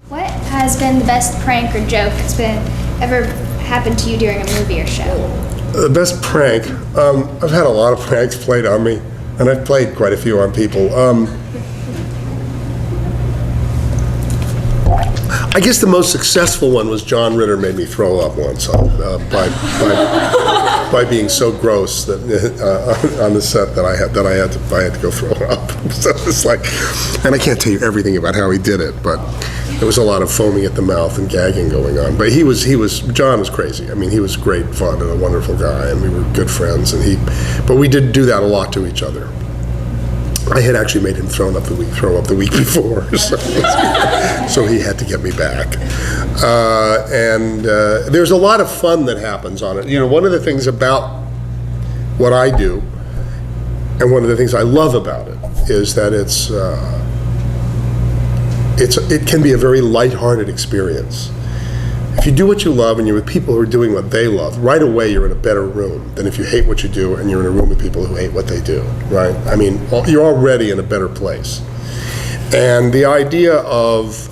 What has been the best prank or joke that's been ever happened to you during a movie or show? The best prank, I've had a lot of pranks played on me, and I've played quite a few on people. I guess the most successful one was John Ritter made me throw up once by being so gross that on the set that I had to go throw up. So it's like, and I can't tell you everything about how he did it, but there was a lot of foaming at the mouth and gagging going on. But John was crazy. I mean, he was great fun and a wonderful guy, and we were good friends. But we did do that a lot to each other. I had actually made him throw up the week before, so he had to get me back. And there's a lot of fun that happens on it. You know, one of the things about what I do, and one of the things I love about it, is that it can be a very lighthearted experience. If you do what you love and you're with people who are doing what they love, right away you're in a better room than if you hate what you do and you're in a room with people who hate what they do, right? I mean, you're already in a better place. And the idea of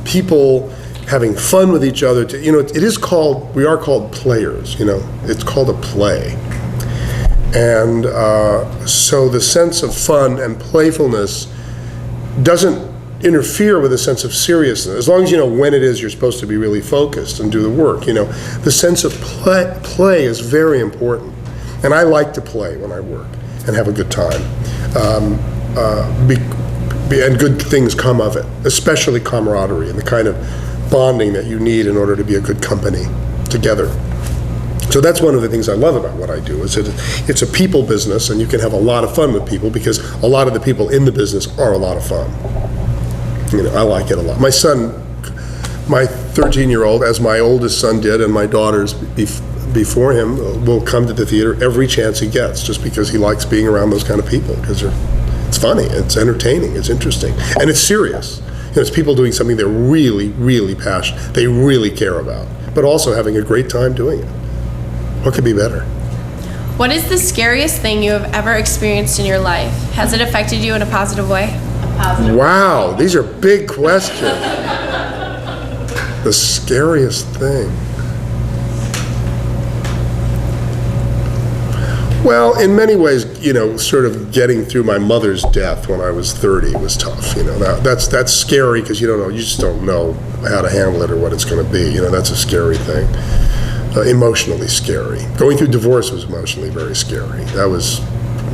people having fun with each other, we are called players, it's called a play. And so the sense of fun and playfulness doesn't interfere with a sense of seriousness. As long as you know when it is you're supposed to be really focused and do the work, the sense of play is very important. And I like to play when I work and have a good time. And good things come of it, especially camaraderie and the kind of bonding that you need in order to be a good company together. So that's one of the things I love about what I do, is it's a people business, and you can have a lot of fun with people because a lot of the people in the business are a lot of fun. I like it a lot. My son, my 13-year-old, as my oldest son did, and my daughters before him, will come to the theater every chance he gets, just because he likes being around those kind of people, because it's funny, it's entertaining, it's interesting, and it's serious. It's people doing something they're really, really passionate, they really care about, but also having a great time doing it. What could be better? What is the scariest thing you have ever experienced in your life? Has it affected you in a positive way? Wow, these are big questions. The scariest thing. Well, in many ways, sort of getting through my mother's death when I was 30 was tough. That's scary because you just don't know how to handle it or what it's going to be. That's a scary thing. Emotionally scary. Going through divorce was emotionally very scary. That was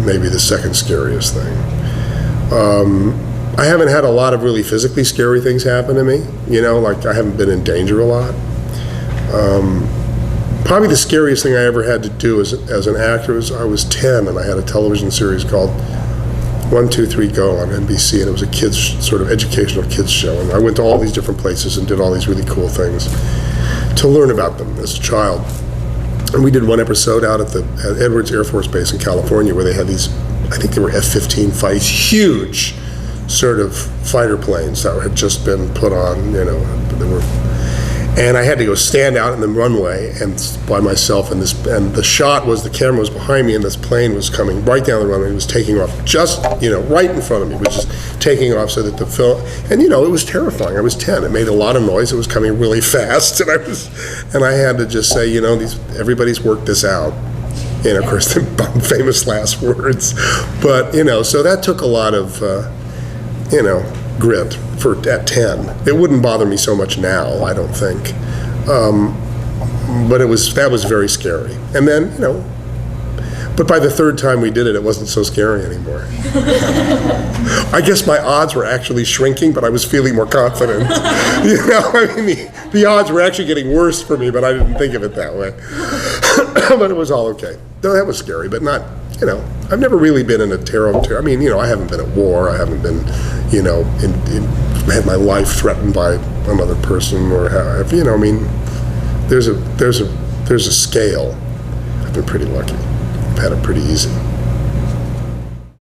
maybe the second scariest thing. I haven't had a lot of really physically scary things happen to me. Like I haven't been in danger a lot. Probably the scariest thing I ever had to do as an actor was I was 10 and I had a television series called 1, 2, 3, Go on NBC, and it was a sort of educational kids show. And I went to all these different places and did all these really cool things to learn about them as a child. And we did one episode out at Edwards Air Force Base in California where they had these, I think they were F-15 fights, huge sort of fighter planes that had just been put on, and I had to go stand out in the runway and by myself, and the shot was the camera was behind me and this plane was coming right down the runway. It was taking off just, right in front of me, it was just taking off so that the film, and it was terrifying. I was 10. It made a lot of noise. It was coming really fast, and I had to just say, everybody's worked this out. And of course, the famous last words. But, so that took a lot of, grit at 10. It wouldn't bother me so much now, I don't think. But that was very scary. And then, but by the third time we did it, it wasn't so scary anymore. I guess my odds were actually shrinking, but I was feeling more confident. The odds were actually getting worse for me, but I didn't think of it that way. But it was all okay. No, that was scary, but not, I've never really been in a terrible, I haven't been at war. I haven't been, had my life threatened by another person or there's a scale. I've been pretty lucky. I've had it pretty easy.